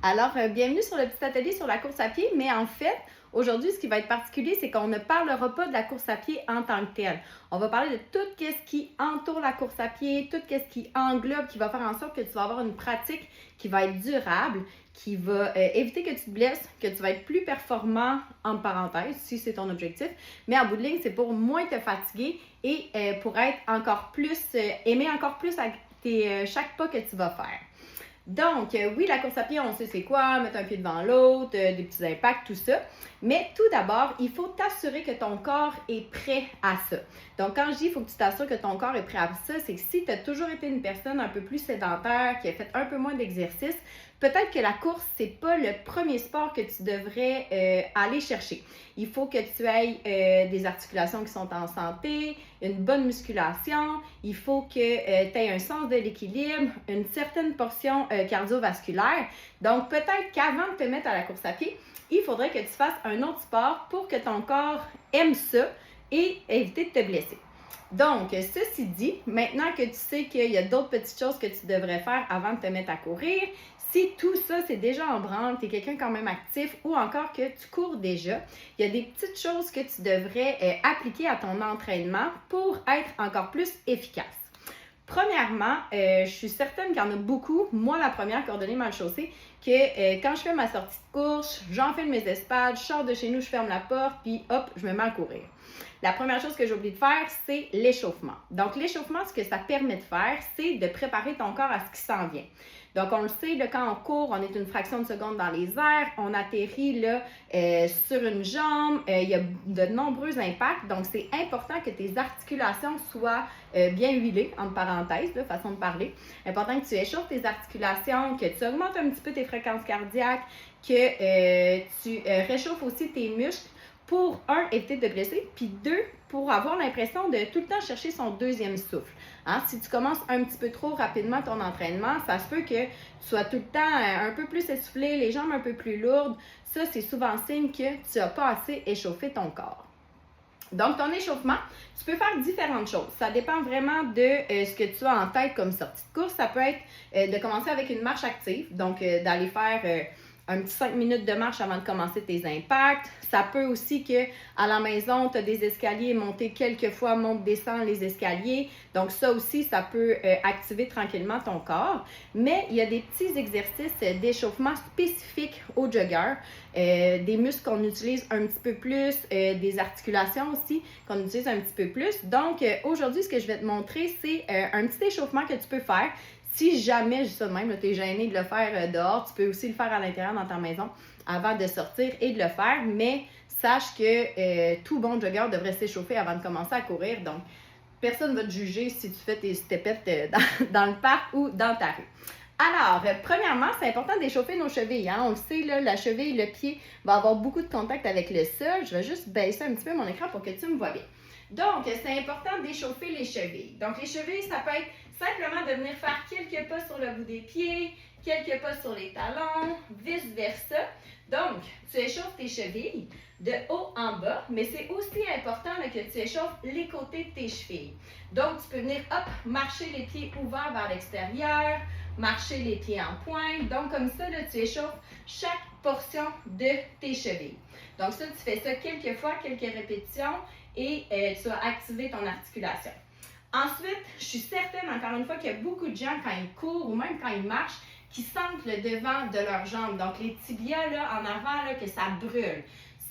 Alors, bienvenue sur le petit atelier sur la course à pied, mais en fait, aujourd'hui, ce qui va être particulier, c'est qu'on ne parlera pas de la course à pied en tant que telle. On va parler de tout ce qui entoure la course à pied, tout ce qui englobe, qui va faire en sorte que tu vas avoir une pratique qui va être durable, qui va éviter que tu te blesses, que tu vas être plus performant, en parenthèse, si c'est ton objectif. Mais en bout de ligne, c'est pour moins te fatiguer et pour être encore plus, aimer encore plus avec chaque pas que tu vas faire. Donc, oui, la course à pied, on sait c'est quoi, mettre un pied devant l'autre, des petits impacts, tout ça. Mais tout d'abord, il faut t'assurer que ton corps est prêt à ça. Donc, quand je dis il faut que tu t'assures que ton corps est prêt à ça, c'est que si tu as toujours été une personne un peu plus sédentaire, qui a fait un peu moins d'exercice, peut-être que la course, c'est pas le premier sport que tu devrais aller chercher. Il faut que tu aies des articulations qui sont en santé, une bonne musculation, il faut que tu aies un sens de l'équilibre, une certaine portion cardiovasculaire. Donc, peut-être qu'avant de te mettre à la course à pied, il faudrait que tu fasses un autre sport pour que ton corps aime ça et éviter de te blesser. Donc, ceci dit, maintenant que tu sais qu'il y a d'autres petites choses que tu devrais faire avant de te mettre à courir, si tout ça, c'est déjà en branle, tu es quelqu'un quand même actif ou encore que tu cours déjà, il y a des petites choses que tu devrais appliquer à ton entraînement pour être encore plus efficace. Premièrement, je suis certaine qu'il y en a beaucoup, moi la première coordonnée mal chaussée, que quand je fais ma sortie de course, j'enfile mes espades, je sors de chez nous, je ferme la porte, puis hop, je me mets à courir. La première chose que j'ai oublié de faire, c'est l'échauffement. Donc, l'échauffement, ce que ça permet de faire, c'est de préparer ton corps à ce qui s'en vient. Donc, on le sait, là, quand on court, on est une fraction de seconde dans les airs, on atterrit là, sur une jambe, il y a de nombreux impacts. Donc, c'est important que tes articulations soient bien huilées, entre parenthèses, là, façon de parler. Important que tu échauffes tes articulations, que tu augmentes un petit peu tes fréquences cardiaques, que tu réchauffes aussi tes muscles pour, un, éviter de te blesser, puis deux, pour avoir l'impression de tout le temps chercher son deuxième souffle. Hein? Si tu commences un petit peu trop rapidement ton entraînement, ça se peut que tu sois tout le temps un peu plus essoufflé, les jambes un peu plus lourdes. Ça, c'est souvent signe que tu n'as pas assez échauffé ton corps. Donc, ton échauffement, tu peux faire différentes choses. Ça dépend vraiment de ce que tu as en tête comme sortie de course. Ça peut être de commencer avec une marche active, donc d'aller faire un petit 5 minutes de marche avant de commencer tes impacts. Ça peut aussi que à la maison, tu as des escaliers, monter quelques fois, monte, descend les escaliers. Donc ça aussi, ça peut activer tranquillement ton corps. Mais il y a des petits exercices d'échauffement spécifiques aux joggeurs, des muscles qu'on utilise un petit peu plus, des articulations aussi qu'on utilise un petit peu plus. Donc aujourd'hui, ce que je vais te montrer, c'est un petit échauffement que tu peux faire. Si jamais, je dis ça de même, tu es gêné de le faire dehors, tu peux aussi le faire à l'intérieur dans ta maison avant de sortir et de le faire, mais sache que tout bon jogger devrait s'échauffer avant de commencer à courir. Donc, personne ne va te juger si tu fais tes stepettes dans le parc ou dans ta rue. Alors, premièrement, c'est important d'échauffer nos chevilles. Hein? On le sait, là, la cheville, le pied va avoir beaucoup de contact avec le sol. Je vais juste baisser un petit peu mon écran pour que tu me vois bien. Donc, c'est important d'échauffer les chevilles. Donc, les chevilles, ça peut être simplement de venir faire quelques pas sur le bout des pieds, quelques pas sur les talons, vice-versa. Donc, tu échauffes tes chevilles de haut en bas, mais c'est aussi important là, que tu échauffes les côtés de tes chevilles. Donc, tu peux venir, hop, marcher les pieds ouverts vers l'extérieur, marcher les pieds en pointe. Donc, comme ça, là, tu échauffes chaque portion de tes chevilles. Donc, ça, tu fais ça quelques fois, quelques répétitions et tu vas activer ton articulation. Ensuite, je suis certaine, encore une fois, qu'il y a beaucoup de gens, quand ils courent ou même quand ils marchent, qui sentent le devant de leurs jambes. Donc, les tibias, là, en avant, là, que ça brûle.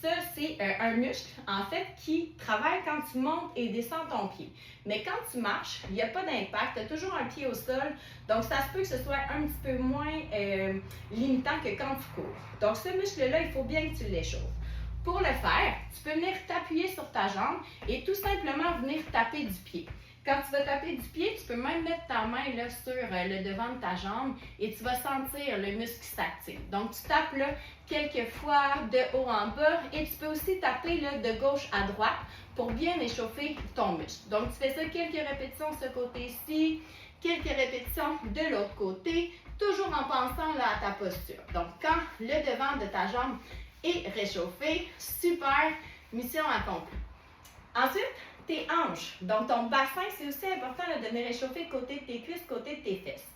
Ça, c'est un muscle, en fait, qui travaille quand tu montes et descends ton pied. Mais quand tu marches, il n'y a pas d'impact, tu as toujours un pied au sol. Donc, ça se peut que ce soit un petit peu moins limitant que quand tu cours. Donc, ce muscle-là, il faut bien que tu l'échauffes. Pour le faire, tu peux venir t'appuyer sur ta jambe et tout simplement venir taper du pied. Quand tu vas taper du pied, tu peux même mettre ta main là, sur le devant de ta jambe et tu vas sentir le muscle qui s'active. Donc, tu tapes là, quelques fois de haut en bas et tu peux aussi taper là, de gauche à droite pour bien échauffer ton muscle. Donc, tu fais ça quelques répétitions de ce côté-ci, quelques répétitions de l'autre côté, toujours en pensant là, à ta posture. Donc, quand le devant de ta jambe est réchauffé, super, mission accomplie. Ensuite, tes hanches. Donc, ton bassin, c'est aussi important là, de venir réchauffer côté de tes cuisses, côté de tes fesses.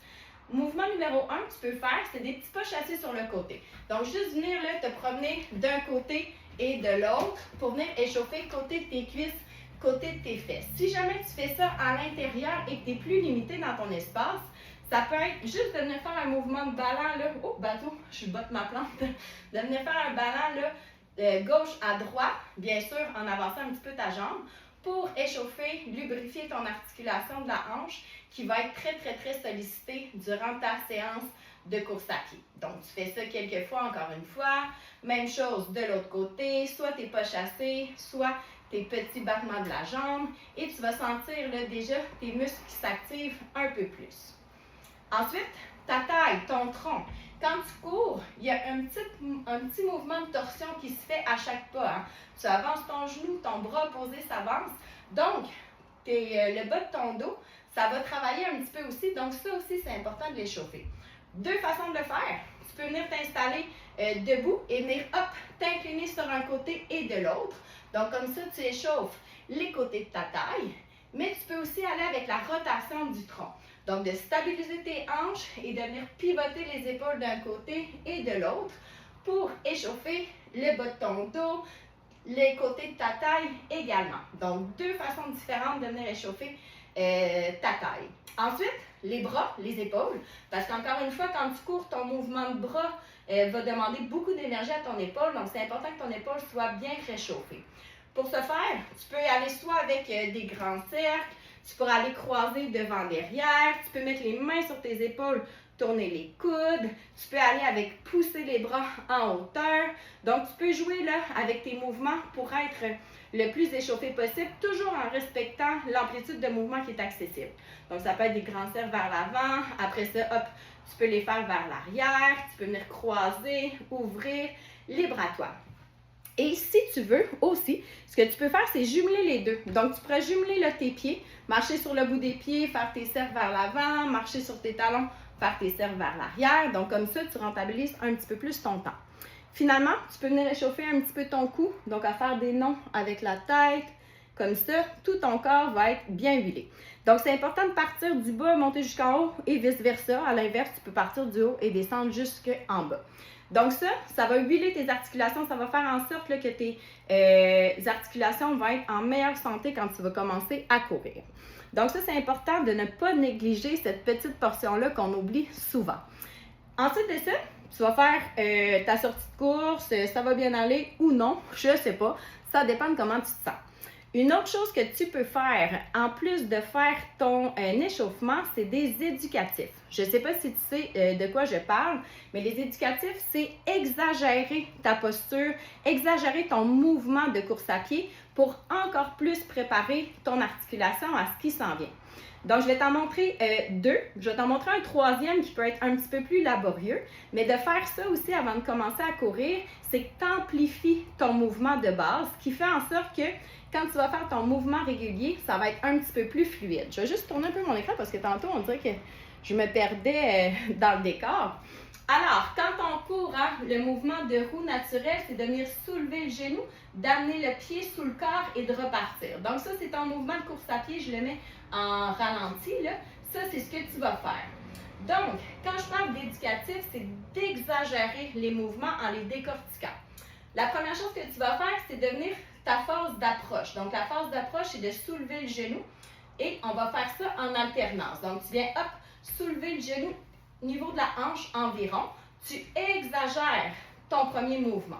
Mouvement numéro 1 que tu peux faire, c'est des petits pas chassés sur le côté. Donc, juste venir là, te promener d'un côté et de l'autre pour venir échauffer côté de tes cuisses, côté de tes fesses. Si jamais tu fais ça à l'intérieur et que tu es plus limité dans ton espace, ça peut être juste de venir faire un mouvement de ballon, là. Oh, bateau, je botte ma plante. De venir faire un ballon, là, gauche à droite, bien sûr, en avançant un petit peu ta jambe, pour échauffer, lubrifier ton articulation de la hanche qui va être très sollicitée durant ta séance de course à pied. Donc, tu fais ça quelques fois, encore une fois. Même chose de l'autre côté, soit tes pas chassés, soit tes petits battements de la jambe et tu vas sentir là, déjà tes muscles qui s'activent un peu plus. Ensuite, ta taille, ton tronc. Quand tu cours, il y a un petit mouvement de torsion qui se fait à chaque pas. Hein. Tu avances ton genou, ton bras opposé s'avance. Donc, le bas de ton dos, ça va travailler un petit peu aussi. Donc, ça aussi, c'est important de l'échauffer. Deux façons de le faire. Tu peux venir t'installer debout et venir, hop, t'incliner sur un côté et de l'autre. Donc, comme ça, tu échauffes les côtés de ta taille. Mais tu peux aussi aller avec la rotation du tronc. Donc, de stabiliser tes hanches et de venir pivoter les épaules d'un côté et de l'autre pour échauffer le bas de ton dos, les côtés de ta taille également. Donc, deux façons différentes de venir échauffer ta taille. Ensuite, les bras, les épaules, parce qu'encore une fois, quand tu cours, ton mouvement de bras va demander beaucoup d'énergie à ton épaule, donc c'est important que ton épaule soit bien réchauffée. Pour ce faire, tu peux aller soit avec des grands cercles, tu pourras aller croiser devant derrière, tu peux mettre les mains sur tes épaules, tourner les coudes, tu peux aller avec pousser les bras en hauteur. Donc, tu peux jouer là avec tes mouvements pour être le plus échauffé possible, toujours en respectant l'amplitude de mouvement qui est accessible. Donc, ça peut être des grands cercles vers l'avant, après ça, hop, tu peux les faire vers l'arrière, tu peux venir croiser, ouvrir, libre à toi. Et si tu veux aussi, ce que tu peux faire, c'est jumeler les deux. Donc, tu pourrais jumeler là, tes pieds, marcher sur le bout des pieds, faire tes cercles vers l'avant, marcher sur tes talons, faire tes cercles vers l'arrière. Donc, comme ça, tu rentabilises un petit peu plus ton temps. Finalement, tu peux venir réchauffer un petit peu ton cou, donc à faire des nons avec la tête. Comme ça, tout ton corps va être bien huilé. Donc, c'est important de partir du bas, monter jusqu'en haut et vice-versa. À l'inverse, tu peux partir du haut et descendre jusqu'en bas. Donc ça va huiler tes articulations, ça va faire en sorte là, que tes articulations vont être en meilleure santé quand tu vas commencer à courir. Donc ça, c'est important de ne pas négliger cette petite portion-là qu'on oublie souvent. Ensuite de ça, tu vas faire ta sortie de course, ça va bien aller ou non, je ne sais pas, ça dépend de comment tu te sens. Une autre chose que tu peux faire, en plus de faire ton échauffement, c'est des éducatifs. Je ne sais pas si tu sais de quoi je parle, mais les éducatifs, c'est exagérer ta posture, exagérer ton mouvement de course à pied pour encore plus préparer ton articulation à ce qui s'en vient. Donc, je vais t'en montrer deux. Je vais t'en montrer un troisième qui peut être un petit peu plus laborieux. Mais de faire ça aussi avant de commencer à courir, c'est que tu amplifies ton mouvement de base, ce qui fait en sorte que quand tu vas faire ton mouvement régulier, ça va être un petit peu plus fluide. Je vais juste tourner un peu mon écran parce que tantôt, on dirait que je me perdais dans le décor. Alors, quand on court, hein, le mouvement de roue naturel, c'est de venir soulever le genou, d'amener le pied sous le corps et de repartir. Donc ça, c'est ton mouvement de course à pied. Je le mets en ralenti, là. Ça, c'est ce que tu vas faire. Donc, quand je parle d'éducatif, c'est d'exagérer les mouvements en les décortiquant. La première chose que tu vas faire, c'est de venir ta phase d'approche. Donc, la phase d'approche, c'est de soulever le genou et on va faire ça en alternance. Donc, tu viens, hop, soulever le genou au niveau de la hanche environ. Tu exagères ton premier mouvement.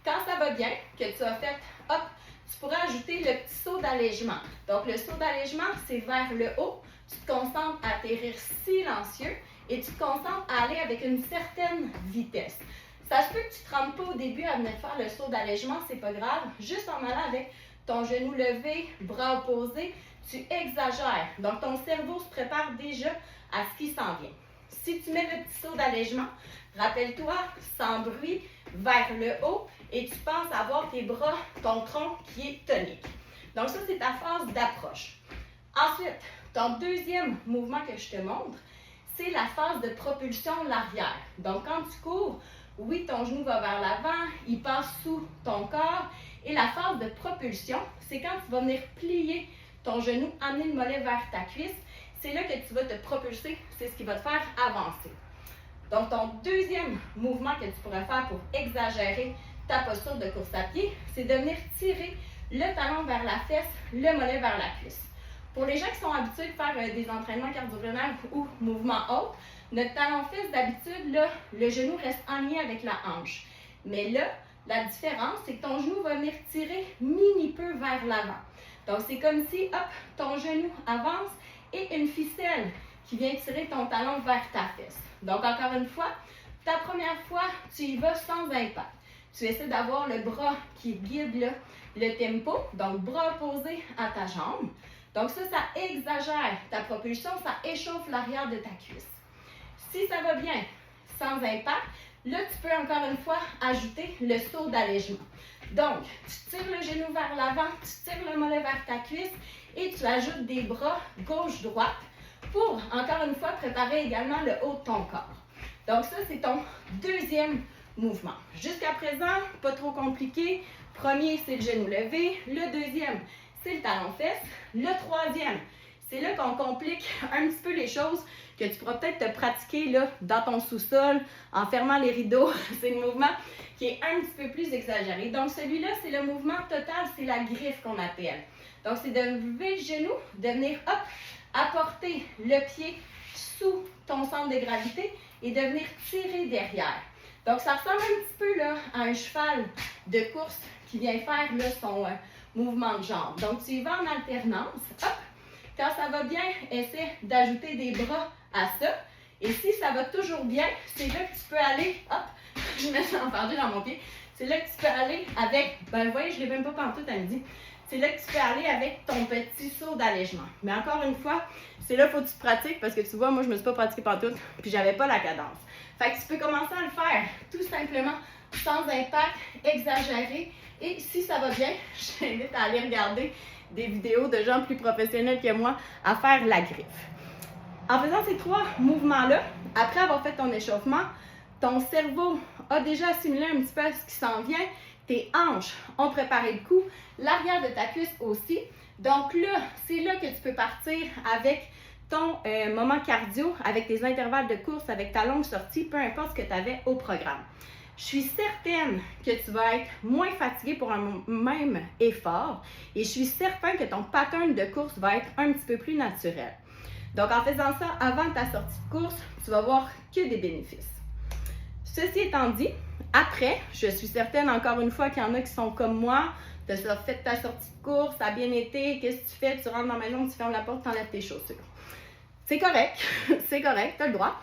Quand ça va bien, que tu as fait, hop, tu pourrais ajouter le petit saut d'allègement. Donc, le saut d'allègement, c'est vers le haut. Tu te concentres à atterrir silencieux et tu te concentres à aller avec une certaine vitesse. Ça se peut que tu ne te rendes pas au début à venir faire le saut d'allègement, c'est pas grave. Juste en allant avec ton genou levé, bras opposés, tu exagères. Donc, ton cerveau se prépare déjà à ce qui s'en vient. Si tu mets le petit saut d'allègement, rappelle-toi, sans bruit, vers le haut et tu penses avoir tes bras, ton tronc qui est tonique. Donc, ça, c'est ta phase d'approche. Ensuite, ton deuxième mouvement que je te montre, c'est la phase de propulsion l'arrière. Donc, quand tu cours, oui, ton genou va vers l'avant, il passe sous ton corps. Et la phase de propulsion, c'est quand tu vas venir plier ton genou, amener le mollet vers ta cuisse. C'est là que tu vas te propulser. c'est ce qui va te faire avancer. Donc, ton deuxième mouvement que tu pourrais faire pour exagérer ta posture de course à pied, c'est de venir tirer le talon vers la fesse, le mollet vers la cuisse. Pour les gens qui sont habitués de faire des entraînements cardio-pulmonaires ou mouvements hauts, notre talon-fesse, d'habitude, là, le genou reste en lien avec la hanche. Mais là, la différence, c'est que ton genou va venir tirer mini peu vers l'avant. Donc, c'est comme si, hop, ton genou avance et une ficelle qui vient tirer ton talon vers ta fesse. Donc, encore une fois, ta première fois, tu y vas sans impact. Tu essaies d'avoir le bras qui guide là, le tempo, donc bras opposés à ta jambe. Donc, ça exagère ta propulsion, ça échauffe l'arrière de ta cuisse. Si ça va bien, sans impact, là, tu peux encore une fois ajouter le saut d'allègement. Donc, tu tires le genou vers l'avant, tu tires le mollet vers ta cuisse et tu ajoutes des bras gauche-droite pour, encore une fois, préparer également le haut de ton corps. Donc, ça, c'est ton deuxième mouvement. Jusqu'à présent, pas trop compliqué. Premier, c'est le genou levé. Le deuxième, c'est le talon-fesse. Le troisième, c'est là qu'on complique un petit peu les choses que tu pourras peut-être te pratiquer là, dans ton sous-sol, en fermant les rideaux. C'est le mouvement qui est un petit peu plus exagéré. Donc, celui-là, c'est le mouvement total, c'est la griffe qu'on appelle. Donc, c'est de lever le genou, de venir, hop, apporter le pied sous ton centre de gravité et de venir tirer derrière. Donc, ça ressemble un petit peu là, à un cheval de course qui vient faire là, son mouvement de jambe. Donc, tu y vas en alternance. Hop. Quand ça va bien, essaie d'ajouter des bras à ça. Et si ça va toujours bien, c'est là que tu peux aller, hop, je me sens entendu dans mon pied, c'est là que tu peux aller avec, ben vous voyez, je ne l'ai même pas pantoute à midi, c'est là que tu peux aller avec ton petit saut d'allègement. Mais encore une fois, c'est là qu'il faut que tu pratiques parce que tu vois, moi je ne me suis pas pratiquée pantoute puis j'avais pas la cadence. Fait que tu peux commencer à le faire tout simplement sans impact, exagéré. Et si ça va bien, je t'invite à aller regarder des vidéos de gens plus professionnels que moi à faire la griffe. En faisant ces trois mouvements-là, après avoir fait ton échauffement, ton cerveau a déjà assimilé un petit peu ce qui s'en vient. Tes hanches ont préparé le coup, l'arrière de ta cuisse aussi. Donc là, c'est là que tu peux partir avec ton moment cardio, avec tes intervalles de course, avec ta longue sortie, peu importe ce que tu avais au programme. Je suis certaine que tu vas être moins fatigué pour un même effort et je suis certain que ton pattern de course va être un petit peu plus naturel. Donc, en faisant ça avant ta sortie de course, tu vas voir que des bénéfices. Ceci étant dit, après, je suis certaine encore une fois qu'il y en a qui sont comme moi, tu as fait ta sortie de course, ça a bien été, qu'est-ce que tu fais? Tu rentres dans la maison, tu fermes la porte, tu enlèves tes chaussures. C'est correct, c'est correct, tu as le droit.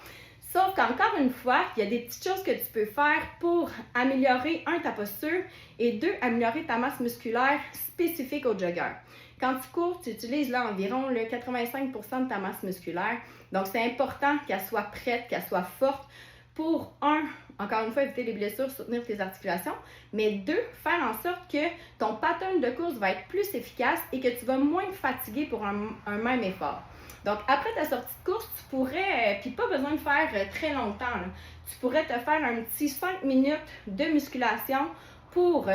Sauf qu'encore une fois, il y a des petites choses que tu peux faire pour améliorer, un, ta posture et deux, améliorer ta masse musculaire spécifique au jogger. Quand tu cours, tu utilises là environ le 85% de ta masse musculaire. Donc, c'est important qu'elle soit prête, qu'elle soit forte pour, un, encore une fois, éviter les blessures, soutenir tes articulations, mais deux, faire en sorte que ton pattern de course va être plus efficace et que tu vas moins te fatiguer pour un même effort. Donc, après ta sortie de course, tu pourrais, puis pas besoin de faire très longtemps, là, tu pourrais te faire un petit 5 minutes de musculation pour,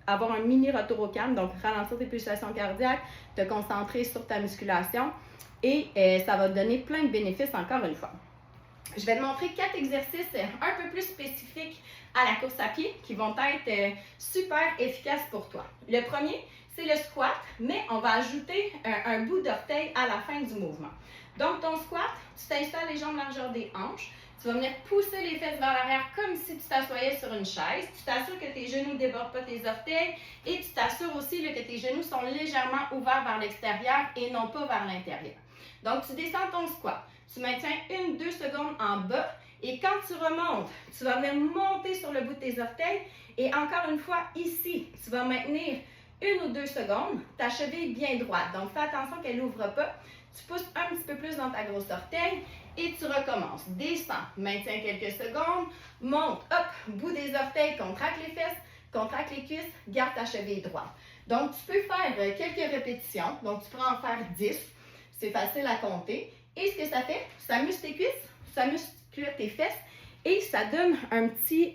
avoir un mini retour au calme, donc ralentir tes pulsations cardiaques, te concentrer sur ta musculation et ça va te donner plein de bénéfices encore une fois. Je vais te montrer 4 exercices un peu plus spécifiques à la course à pied qui vont être super efficaces pour toi. Le premier, c'est le squat, mais on va ajouter un bout d'orteil à la fin du mouvement. Donc, ton squat, tu t'installes les jambes largeur des hanches, tu vas venir pousser les fesses vers l'arrière comme si tu t'assoyais sur une chaise. Tu t'assures que tes genoux ne débordent pas tes orteils et tu t'assures aussi là, que tes genoux sont légèrement ouverts vers l'extérieur et non pas vers l'intérieur. Donc, tu descends ton squat. Tu maintiens 1-2 secondes en bas et quand tu remontes, tu vas venir monter sur le bout de tes orteils et encore une fois, ici, tu vas maintenir 1 ou 2 secondes, ta cheville bien droite. Donc, fais attention qu'elle n'ouvre pas. Tu pousses un petit peu plus dans ta grosse orteil et tu recommences. Descends, maintiens quelques secondes, monte, hop, bout des orteils, contracte les fesses, contracte les cuisses, garde ta cheville droite. Donc, tu peux faire quelques répétitions. Donc, tu pourras en faire 10. C'est facile à compter. Et ce que ça fait, ça muscle tes cuisses, ça muscle tes fesses et ça donne un petit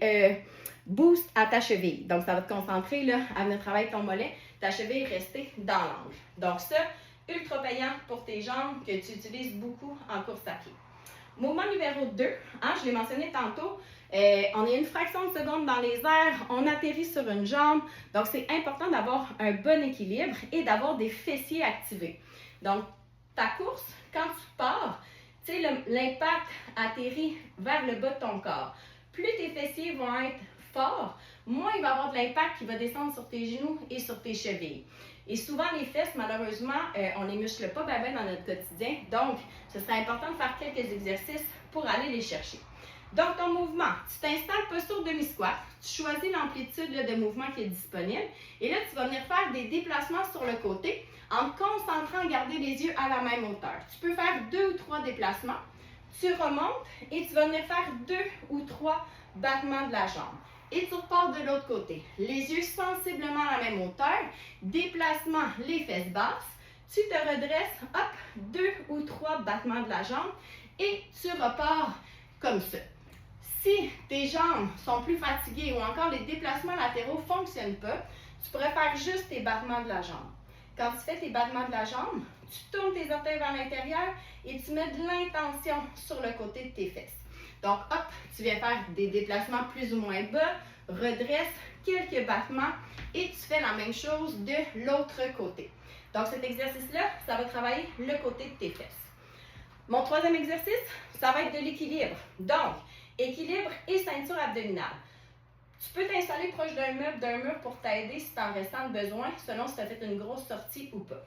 boost à ta cheville. Donc, ça va te concentrer là, à venir travailler ton mollet. Ta cheville est restée dans l'angle. Donc, ça, ultra payant pour tes jambes que tu utilises beaucoup en course à pied. Mouvement numéro 2, je l'ai mentionné tantôt, on est une fraction de seconde dans les airs, on atterrit sur une jambe, donc c'est important d'avoir un bon équilibre et d'avoir des fessiers activés. Donc, ta course, quand tu pars, tu sais, l'impact atterrit vers le bas de ton corps. Plus tes fessiers vont être forts, moins il va y avoir de l'impact qui va descendre sur tes genoux et sur tes chevilles. Et souvent, les fesses, malheureusement, on ne les muscle pas bien dans notre quotidien. Donc, ce serait important de faire quelques exercices pour aller les chercher. Donc, ton mouvement, tu t'installes posture demi-squat, tu choisis l'amplitude de mouvement qui est disponible. Et là, tu vas venir faire des déplacements sur le côté en te concentrant à garder les yeux à la même hauteur. Tu peux faire 2 ou 3 déplacements. Tu remontes et tu vas venir faire 2 ou 3 battements de la jambe. Et tu repars de l'autre côté. Les yeux sensiblement à la même hauteur. Déplacement, les fesses basses. Tu te redresses, hop, 2 ou 3 battements de la jambe. Et tu repars comme ça. Si tes jambes sont plus fatiguées ou encore les déplacements latéraux ne fonctionnent pas, tu pourrais faire juste tes battements de la jambe. Quand tu fais tes battements de la jambe, tu tournes tes orteils vers l'intérieur et tu mets de l'intention sur le côté de tes fesses. Donc, hop, tu viens faire des déplacements plus ou moins bas, redresse, quelques battements et tu fais la même chose de l'autre côté. Donc, cet exercice-là, ça va travailler le côté de tes fesses. Mon troisième exercice, ça va être de l'équilibre. Donc, équilibre et ceinture abdominale. Tu peux t'installer proche d'un mur pour t'aider si tu en ressens le besoin, selon si tu as fait une grosse sortie ou pas.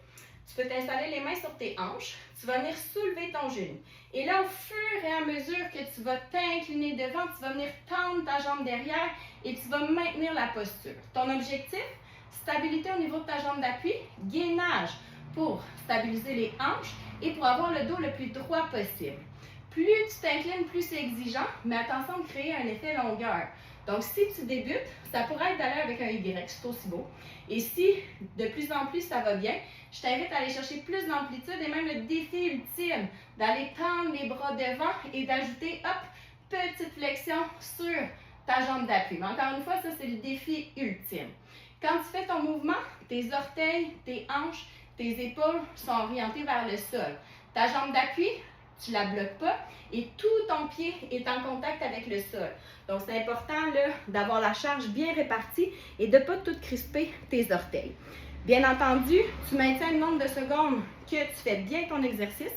Tu peux t'installer les mains sur tes hanches, tu vas venir soulever ton genou. Et là, au fur et à mesure que tu vas t'incliner devant, tu vas venir tendre ta jambe derrière et tu vas maintenir la posture. Ton objectif, stabilité au niveau de ta jambe d'appui, gainage pour stabiliser les hanches et pour avoir le dos le plus droit possible. Plus tu t'inclines, plus c'est exigeant, mais attention de créer un effet longueur. Donc, si tu débutes, ça pourrait être d'aller avec un Y, c'est aussi beau. Et si de plus en plus ça va bien, je t'invite à aller chercher plus d'amplitude et même le défi ultime, d'aller tendre les bras devant et d'ajouter, hop, petite flexion sur ta jambe d'appui. Mais encore une fois, ça c'est le défi ultime. Quand tu fais ton mouvement, tes orteils, tes hanches, tes épaules sont orientées vers le sol. Ta jambe d'appui, tu ne la bloques pas et tout ton pied est en contact avec le sol. Donc, c'est important d'avoir la charge bien répartie et de ne pas tout crisper tes orteils. Bien entendu, tu maintiens le nombre de secondes que tu fais bien ton exercice.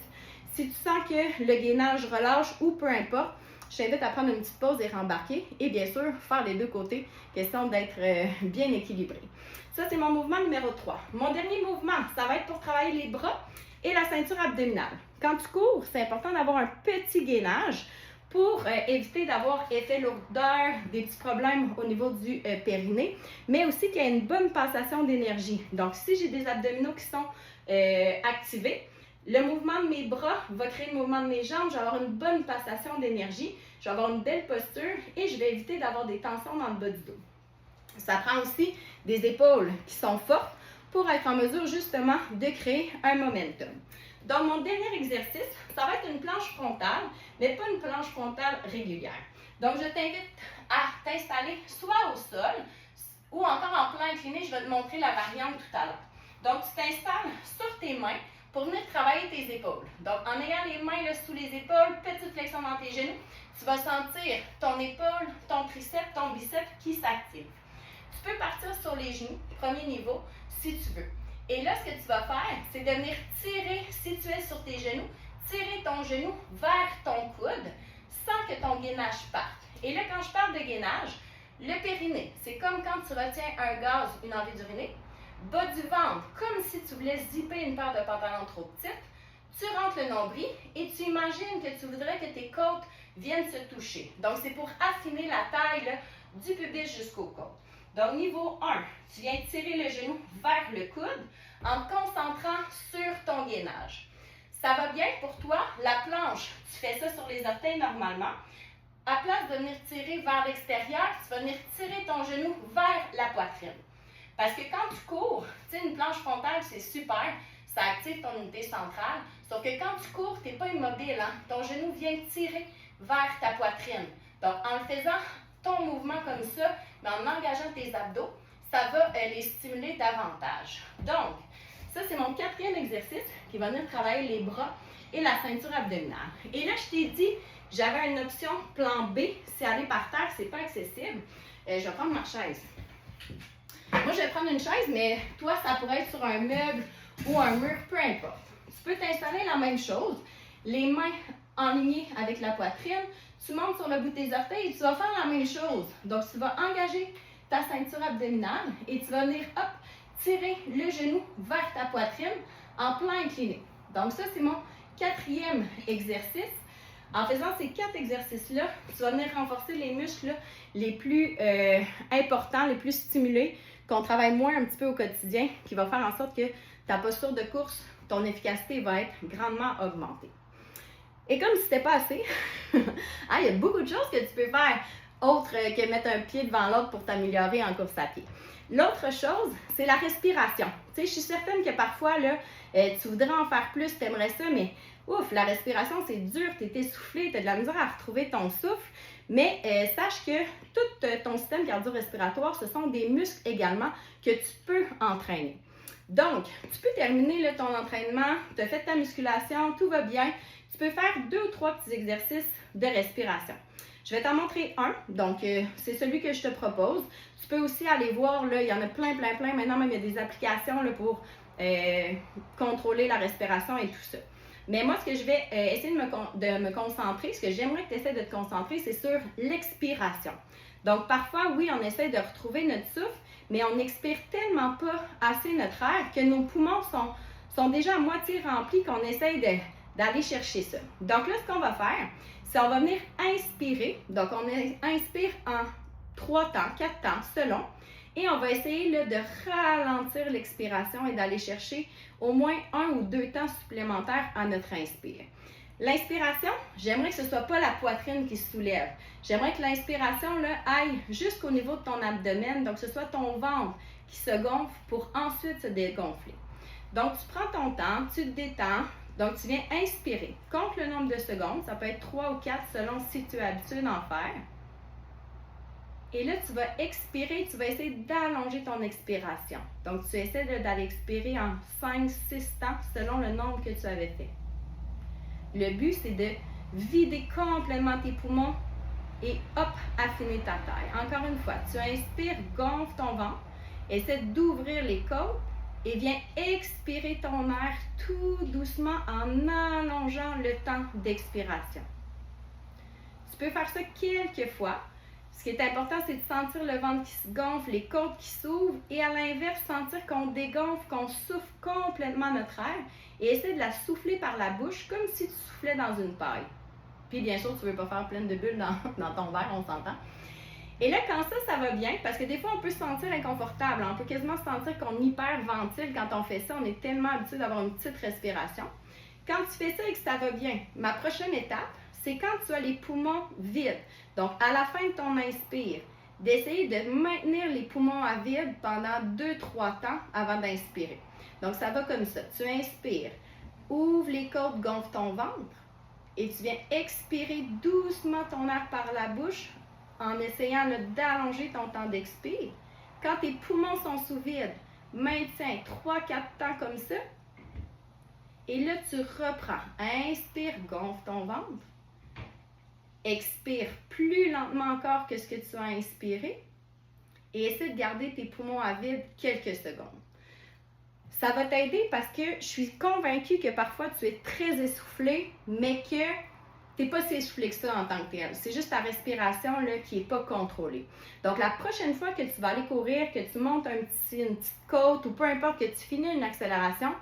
Si tu sens que le gainage relâche ou peu importe, je t'invite à prendre une petite pause et rembarquer. Et bien sûr, faire les deux côtés, question d'être bien équilibré. Ça, c'est mon mouvement numéro 3. Mon dernier mouvement, ça va être pour travailler les bras et la ceinture abdominale. Quand tu cours, c'est important d'avoir un petit gainage pour éviter d'avoir effet lourdeur, des petits problèmes au niveau du périnée, mais aussi qu'il y ait une bonne passation d'énergie. Donc, si j'ai des abdominaux qui sont activés, le mouvement de mes bras va créer le mouvement de mes jambes, je vais avoir une bonne passation d'énergie, je vais avoir une belle posture et je vais éviter d'avoir des tensions dans le bas du dos. Ça prend aussi des épaules qui sont fortes pour être en mesure justement de créer un momentum. Donc, mon dernier exercice, ça va être une planche frontale, mais pas une planche frontale régulière. Donc, je t'invite à t'installer soit au sol ou encore en plein incliné. Je vais te montrer la variante tout à l'heure. Donc, tu t'installes sur tes mains pour venir travailler tes épaules. Donc, en ayant les mains là, sous les épaules, petite flexion dans tes genoux, tu vas sentir ton épaule, ton triceps, ton biceps qui s'active. Tu peux partir sur les genoux, premier niveau, si tu veux. Et là, ce que tu vas faire, c'est de venir tirer, si tu es sur tes genoux, tirer ton genou vers ton coude sans que ton gainage parte. Et là, quand je parle de gainage, le périnée, c'est comme quand tu retiens un gaz, une envie d'uriner. Bas du ventre, comme si tu voulais zipper une paire de pantalons trop petite. Tu rentres le nombril et tu imagines que tu voudrais que tes côtes viennent se toucher. Donc, c'est pour affiner la taille là, du pubis jusqu'aux côtes. Donc, niveau 1, tu viens tirer le genou vers le coude en te concentrant sur ton gainage. Ça va bien pour toi, la planche, tu fais ça sur les orteils normalement. À place de venir tirer vers l'extérieur, tu vas venir tirer ton genou vers la poitrine. Parce que quand tu cours, tu sais, une planche frontale, c'est super, ça active ton unité centrale. Sauf que quand tu cours, tu n'es pas immobile, hein? Ton genou vient tirer vers ta poitrine. Donc, en le faisant ton mouvement comme ça, mais en engageant tes abdos, ça va les stimuler davantage. Donc, Ça, c'est mon quatrième exercice qui va venir travailler les bras et la ceinture abdominale. Et là, je t'ai dit, j'avais une option plan B. Si aller par terre, c'est pas accessible. Je vais prendre ma chaise. Moi, je vais prendre une chaise, mais toi, ça pourrait être sur un meuble ou un mur, peu importe. Tu peux t'installer la même chose, les mains alignées avec la poitrine, tu montes sur le bout de tes orteils et tu vas faire la même chose. Donc, tu vas engager ta ceinture abdominale et tu vas venir, hop, tirer le genou vers ta poitrine en plein incliné. Donc, ça, c'est mon quatrième exercice. En faisant ces 4 exercices-là, tu vas venir renforcer les muscles les plus importants, les plus stimulés, qu'on travaille moins un petit peu au quotidien, qui va faire en sorte que ta posture de course, ton efficacité va être grandement augmentée. Et comme si c'était pas assez, il y a beaucoup de choses que tu peux faire autre que mettre un pied devant l'autre pour t'améliorer en course à pied. L'autre chose, c'est la respiration. Tu sais, je suis certaine que parfois, là, tu voudrais en faire plus, tu aimerais ça, mais ouf, la respiration, c'est dur, tu es essoufflé, tu as de la misère à retrouver ton souffle. Mais sache que tout ton système cardio-respiratoire, ce sont des muscles également que tu peux entraîner. Donc, tu peux terminer là, ton entraînement, tu as fait ta musculation, tout va bien. Tu peux faire 2 ou 3 petits exercices de respiration. Je vais t'en montrer un, donc c'est celui que je te propose. Tu peux aussi aller voir, là, il y en a plein. Maintenant, même, il y a des applications là, pour contrôler la respiration et tout ça. Mais moi, ce que je vais essayer de me concentrer, ce que j'aimerais que tu essaies de te concentrer, c'est sur l'expiration. Donc, parfois, oui, on essaie de retrouver notre souffle, mais on n'expire tellement pas assez notre air que nos poumons sont déjà à moitié remplis qu'on essaye d'aller chercher ça. Donc là, ce qu'on va faire, c'est on va venir inspirer. Donc, on inspire en 3 temps, 4 temps, selon. Et on va essayer là, de ralentir l'expiration et d'aller chercher au moins 1 ou 2 temps supplémentaires à notre inspire. L'inspiration, j'aimerais que ce ne soit pas la poitrine qui se soulève. J'aimerais que l'inspiration là, aille jusqu'au niveau de ton abdomen, donc que ce soit ton ventre qui se gonfle pour ensuite se dégonfler. Donc, tu prends ton temps, tu te détends. Donc, tu viens inspirer. Compte le nombre de secondes. Ça peut être 3 ou 4 selon si tu es habitué d'en faire. Et là, tu vas expirer. Tu vas essayer d'allonger ton expiration. Donc, tu essaies d'aller expirer en 5-6 temps selon le nombre que tu avais fait. Le but, c'est de vider complètement tes poumons et hop, affiner ta taille. Encore une fois, tu inspires, gonfle ton ventre. Essaie d'ouvrir les côtes. Et viens expirer ton air tout doucement en allongeant le temps d'expiration. Tu peux faire ça quelques fois. Ce qui est important, c'est de sentir le ventre qui se gonfle, les côtes qui s'ouvrent et à l'inverse, sentir qu'on dégonfle, qu'on souffle complètement notre air et essaie de la souffler par la bouche comme si tu soufflais dans une paille. Puis bien sûr, tu ne veux pas faire plein de bulles dans ton verre, on s'entend. Et là, quand ça va bien, parce que des fois, on peut se sentir inconfortable. On peut quasiment se sentir qu'on hyperventile quand on fait ça. On est tellement habitué d'avoir une petite respiration. Quand tu fais ça et que ça va bien, ma prochaine étape, c'est quand tu as les poumons vides. Donc, à la fin de ton inspire, d'essayer de maintenir les poumons à vide pendant 2-3 temps avant d'inspirer. Donc, ça va comme ça. Tu inspires, ouvre les côtes, gonfle ton ventre et tu viens expirer doucement ton air par la bouche en essayant d'allonger ton temps d'expire. Quand tes poumons sont sous vide, maintiens 3-4 temps comme ça. Et là, tu reprends. Inspire, gonfle ton ventre. Expire plus lentement encore que ce que tu as inspiré. Et essaie de garder tes poumons à vide quelques secondes. Ça va t'aider parce que je suis convaincue que parfois tu es très essoufflé, mais que tu n'es pas si essoufflé que ça en tant que tel. C'est juste ta respiration là, qui n'est pas contrôlée. Donc, la prochaine fois que tu vas aller courir, que tu montes une petite côte ou peu importe que tu finis une accélération,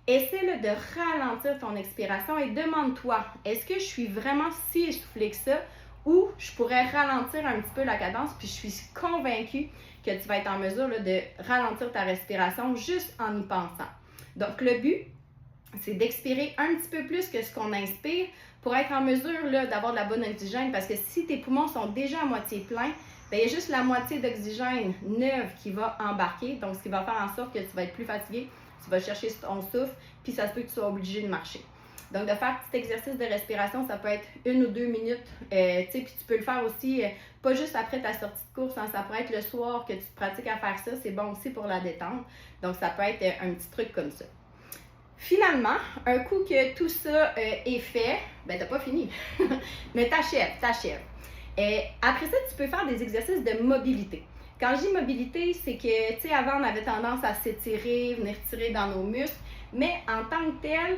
essaie là, de ralentir ton expiration et demande-toi, est-ce que je suis vraiment si essoufflé que ça ou je pourrais ralentir un petit peu la cadence puis je suis convaincue que tu vas être en mesure là, de ralentir ta respiration juste en y pensant. Donc, le but, c'est d'expirer un petit peu plus que ce qu'on inspire pour être en mesure là, d'avoir de la bonne oxygène parce que si tes poumons sont déjà à moitié pleins, bien, il y a juste la moitié d'oxygène neuve qui va embarquer, donc ce qui va faire en sorte que tu vas être plus fatigué, tu vas chercher ton souffle, puis ça se peut que tu sois obligé de marcher. Donc, de faire un petit exercice de respiration, ça peut être 1 ou 2 minutes. Puis tu peux le faire aussi, pas juste après ta sortie de course, hein, ça peut être le soir que tu te pratiques à faire ça. C'est bon aussi pour la détente. Donc, ça peut être un petit truc comme ça. Finalement, un coup que tout ça est fait, ben t'as pas fini, mais t'achèves. Après ça, tu peux faire des exercices de mobilité. Quand je dis mobilité, c'est que, tu sais, avant, on avait tendance à s'étirer, venir tirer dans nos muscles, mais en tant que tel,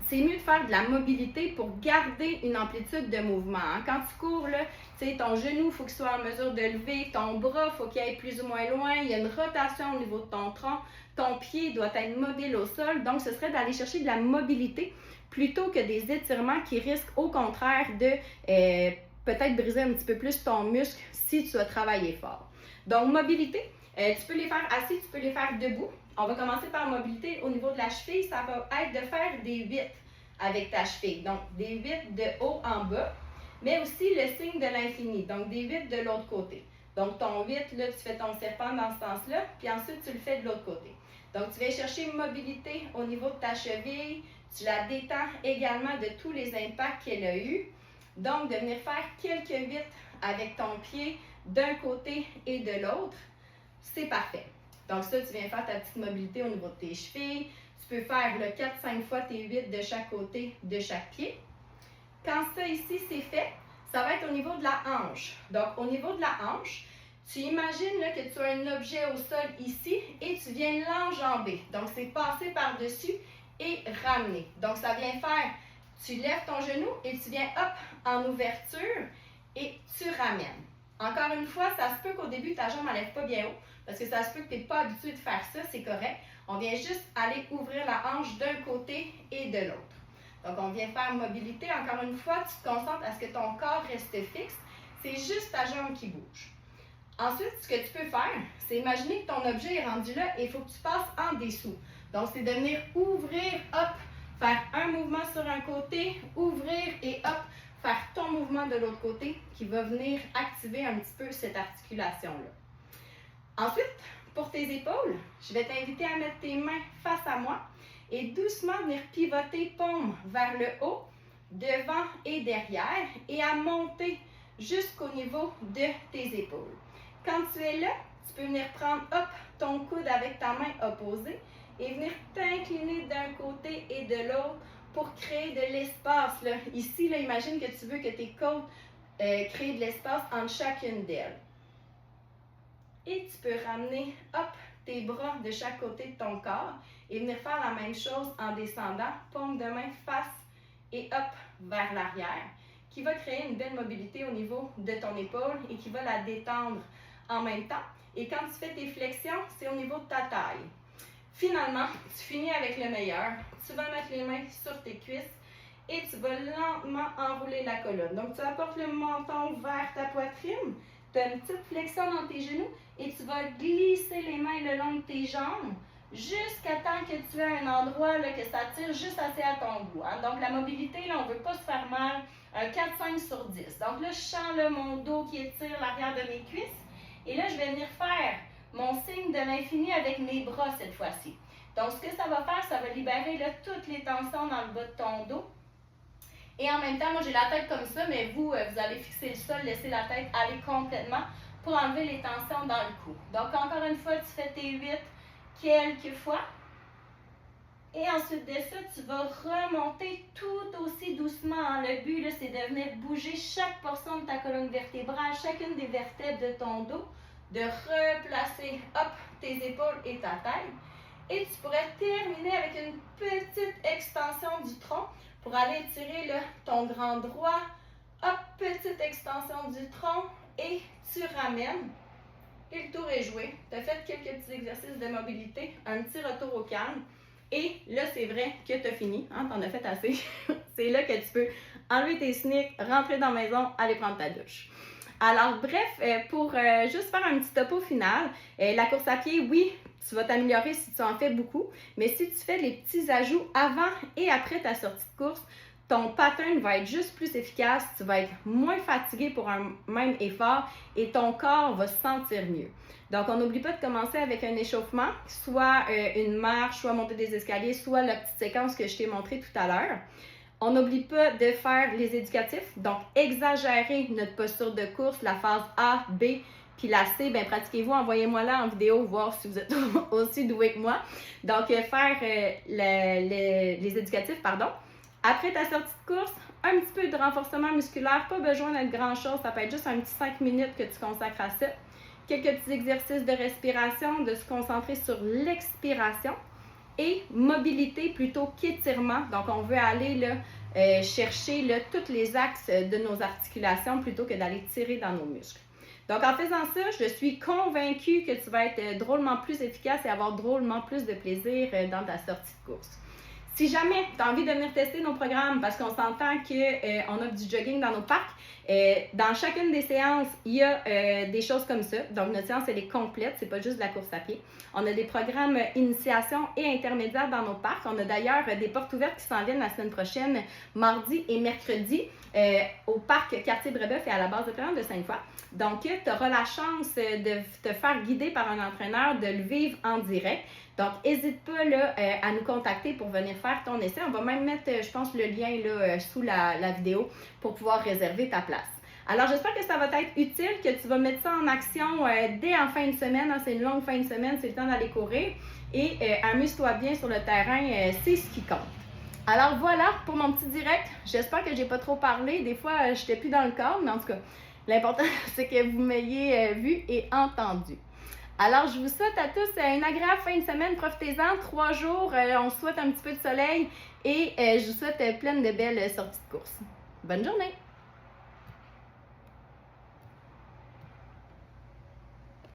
c'est mieux de faire de la mobilité pour garder une amplitude de mouvement. Hein. Quand tu cours, là, ton genou, il faut qu'il soit en mesure de lever, ton bras, il faut qu'il aille plus ou moins loin, il y a une rotation au niveau de ton tronc, ton pied doit être mobile au sol. Donc, ce serait d'aller chercher de la mobilité plutôt que des étirements qui risquent au contraire de peut-être briser un petit peu plus ton muscle si tu as travaillé fort. Donc, mobilité, tu peux les faire assis, tu peux les faire debout. On va commencer par mobilité au niveau de la cheville. Ça va être de faire des 8 avec ta cheville. Donc, des 8 de haut en bas, mais aussi le signe de l'infini. Donc, des 8 de l'autre côté. Donc, ton 8, là, tu fais ton serpent dans ce sens-là, puis ensuite, tu le fais de l'autre côté. Donc, tu vas chercher mobilité au niveau de ta cheville. Tu la détends également de tous les impacts qu'elle a eus. Donc, de venir faire quelques 8 avec ton pied d'un côté et de l'autre, c'est parfait. Donc ça, tu viens faire ta petite mobilité au niveau de tes chevilles. Tu peux faire le 4-5 fois tes 8 de chaque côté, de chaque pied. Quand ça ici, c'est fait, ça va être au niveau de la hanche. Donc, au niveau de la hanche, tu imagines là, que tu as un objet au sol ici et tu viens l'enjamber. Donc, c'est passer par-dessus et ramener. Donc, ça vient faire, tu lèves ton genou et tu viens, hop, en ouverture et tu ramènes. Encore une fois, ça se peut qu'au début, ta jambe n'enlève pas bien haut, parce que ça se peut que tu n'es pas habitué de faire ça, c'est correct. On vient juste aller ouvrir la hanche d'un côté et de l'autre. Donc, on vient faire mobilité. Encore une fois, tu te concentres à ce que ton corps reste fixe. C'est juste ta jambe qui bouge. Ensuite, ce que tu peux faire, c'est imaginer que ton objet est rendu là et il faut que tu passes en dessous. Donc, c'est de venir ouvrir, hop, faire un mouvement sur un côté, ouvrir et hop, faire ton mouvement de l'autre côté qui va venir activer un petit peu cette articulation-là. Ensuite, pour tes épaules, je vais t'inviter à mettre tes mains face à moi et doucement venir pivoter paume vers le haut, devant et derrière et à monter jusqu'au niveau de tes épaules. Quand tu es là, tu peux venir prendre hop, ton coude avec ta main opposée et venir t'incliner d'un côté et de l'autre pour créer de l'espace. Ici, là, imagine que tu veux que tes côtes créent de l'espace entre chacune d'elles. Et tu peux ramener hop, tes bras de chaque côté de ton corps et venir faire la même chose en descendant, paume de main face et hop, vers l'arrière, qui va créer une belle mobilité au niveau de ton épaule et qui va la détendre en même temps. Et quand tu fais tes flexions, c'est au niveau de ta taille. Finalement, tu finis avec le meilleur. Tu vas mettre les mains sur tes cuisses et tu vas lentement enrouler la colonne. Donc, tu apportes le menton vers ta poitrine, tu as une petite flexion dans tes genoux et tu vas glisser les mains le long de tes jambes jusqu'à temps que tu aies un endroit là, que ça tire juste assez à ton goût. Hein? Donc, la mobilité, là, on ne veut pas se faire mal. 4-5 sur 10. Donc là, je sens là, mon dos qui étire l'arrière de mes cuisses. Et là, je vais venir faire mon signe de l'infini avec mes bras cette fois-ci. Donc, ce que ça va faire, ça va libérer là, toutes les tensions dans le bas de ton dos. Et en même temps, moi, j'ai la tête comme ça, mais vous allez fixer le sol, laisser la tête aller complètement pour enlever les tensions dans le cou. Donc, encore une fois, tu fais tes 8 quelques fois. Et ensuite de ça, tu vas remonter tout aussi doucement. Le but, là, c'est de venir bouger chaque portion de ta colonne vertébrale, chacune des vertèbres de ton dos, de replacer, hop, tes épaules et ta tête. Et tu pourrais terminer avec une petite extension du tronc pour aller étirer là, ton grand droit. Hop, petite extension du tronc et tu ramènes. Et le tour est joué. Tu as fait quelques petits exercices de mobilité, un petit retour au calme. Et là, c'est vrai que tu as fini, hein, tu en as fait assez. C'est là que tu peux enlever tes sneaks, rentrer dans la maison, aller prendre ta douche. Alors, bref, pour juste faire un petit topo final, la course à pied, oui, tu vas t'améliorer si tu en fais beaucoup, mais si tu fais les petits ajouts avant et après ta sortie de course, ton pattern va être juste plus efficace, tu vas être moins fatigué pour un même effort et ton corps va se sentir mieux. Donc, on n'oublie pas de commencer avec un échauffement, soit une marche, soit monter des escaliers, soit la petite séquence que je t'ai montrée tout à l'heure. On n'oublie pas de faire les éducatifs, donc exagérer notre posture de course, la phase A, B, puis la C, bien pratiquez-vous, envoyez-moi là en vidéo, voir si vous êtes aussi doué que moi. Donc, faire les éducatifs, pardon. Après ta sortie de course, un petit peu de renforcement musculaire, pas besoin d'être grand-chose, ça peut être juste un petit 5 minutes que tu consacres à ça. Quelques petits exercices de respiration, de se concentrer sur l'expiration et mobilité plutôt qu'étirement. Donc, on veut aller là, chercher là, tous les axes de nos articulations plutôt que d'aller tirer dans nos muscles. Donc, en faisant ça, je suis convaincue que tu vas être drôlement plus efficace et avoir drôlement plus de plaisir dans ta sortie de course. Si jamais tu as envie de venir tester nos programmes, parce qu'on s'entend qu'on a du jogging dans nos parcs, dans chacune des séances, il y a des choses comme ça. Donc, notre séance, elle est complète, c'est pas juste de la course à pied. On a des programmes initiation et intermédiaire dans nos parcs. On a d'ailleurs des portes ouvertes qui s'en viennent la semaine prochaine, mardi et mercredi, au parc Cartier-Brébeuf et à la base de plaisance de Sainte-Foy. Donc, tu auras la chance de te faire guider par un entraîneur, de le vivre en direct. Donc, n'hésite pas là, à nous contacter pour venir faire ton essai. On va même mettre, je pense, le lien là, sous la vidéo pour pouvoir réserver ta place. Alors, j'espère que ça va être utile, que tu vas mettre ça en action dès en fin de semaine. Hein, c'est une longue fin de semaine, c'est le temps d'aller courir. Et amuse-toi bien sur le terrain, c'est ce qui compte. Alors, voilà pour mon petit direct. J'espère que j'ai pas trop parlé. Des fois, je n'étais plus dans le cadre, mais en tout cas, l'important, c'est que vous m'ayez vu et entendu. Alors, je vous souhaite à tous une agréable fin de semaine. Profitez-en, 3 jours. On souhaite un petit peu de soleil et je vous souhaite plein de belles sorties de course. Bonne journée!